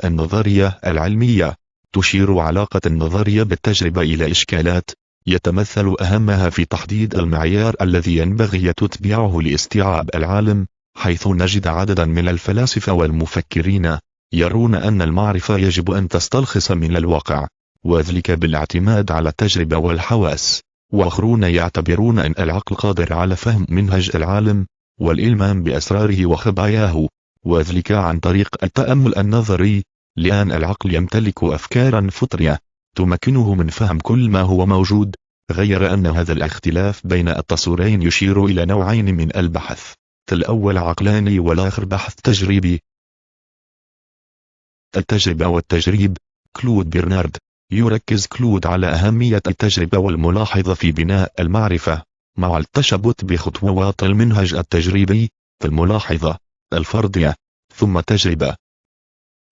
النظرية العلمية. تشير علاقة النظرية بالتجربة إلى إشكالات يتمثل أهمها في تحديد المعيار الذي ينبغي تتبعه لاستيعاب العالم، حيث نجد عددا من الفلاسفة والمفكرين يرون أن المعرفة يجب أن تستلخص من الواقع، وذلك بالاعتماد على التجربة والحواس، وآخرون يعتبرون أن العقل قادر على فهم منهج العالم والإلمام بأسراره وخباياه، وذلك عن طريق التأمل النظري، لأن العقل يمتلك أفكارا فطرية تمكنه من فهم كل ما هو موجود، غير أن هذا الاختلاف بين التصورين يشير إلى نوعين من البحث، الأول عقلاني والآخر بحث تجريبي. التجربة والتجريب. كلود برنارد. يركز كلود على أهمية التجربة والملاحظة في بناء المعرفة، مع التشبث بخطوات المنهج التجريبي، الملاحظة، الفرضية، ثم التجربة.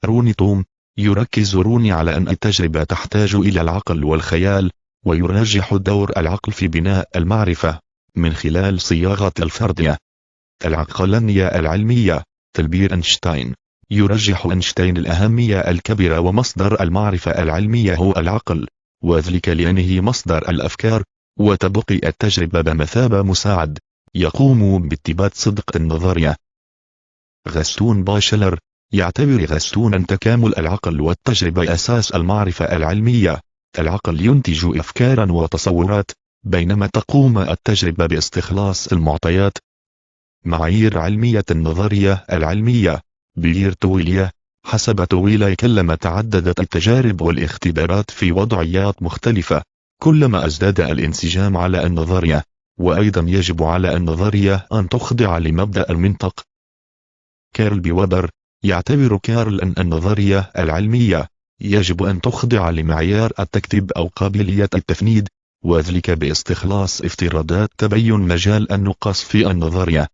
روني توم. يركز روني على أن التجربة تحتاج إلى العقل والخيال، ويرجح دور العقل في بناء المعرفة من خلال صياغة الفرضية. العقلانية العلمية. تلبير أينشتاين. يرجح أينشتاين الأهمية الكبيرة ومصدر المعرفة العلمية هو العقل، وذلك لأنه مصدر الأفكار، وتبقي التجربة بمثابة مساعد يقوم باثبات صدق النظرية. غاستون باشلر. يعتبر غاستون أن تكامل العقل والتجربة أساس المعرفة العلمية. العقل ينتج أفكارا وتصورات، بينما تقوم التجربة باستخلاص المعطيات. معايير علمية النظرية العلمية. بيير تويليه. حسب تويليه كلما تعددت التجارب والاختبارات في وضعيات مختلفة، كلما ازداد الانسجام على النظرية، وأيضا يجب على النظرية أن تخضع لمبدأ المنطق. كارل بوبر. يعتبر كارل أن النظرية العلمية يجب أن تخضع لمعيار التكتيب أو قابلية التفنيد، وذلك باستخلاص افتراضات تبين مجال النقص في النظرية،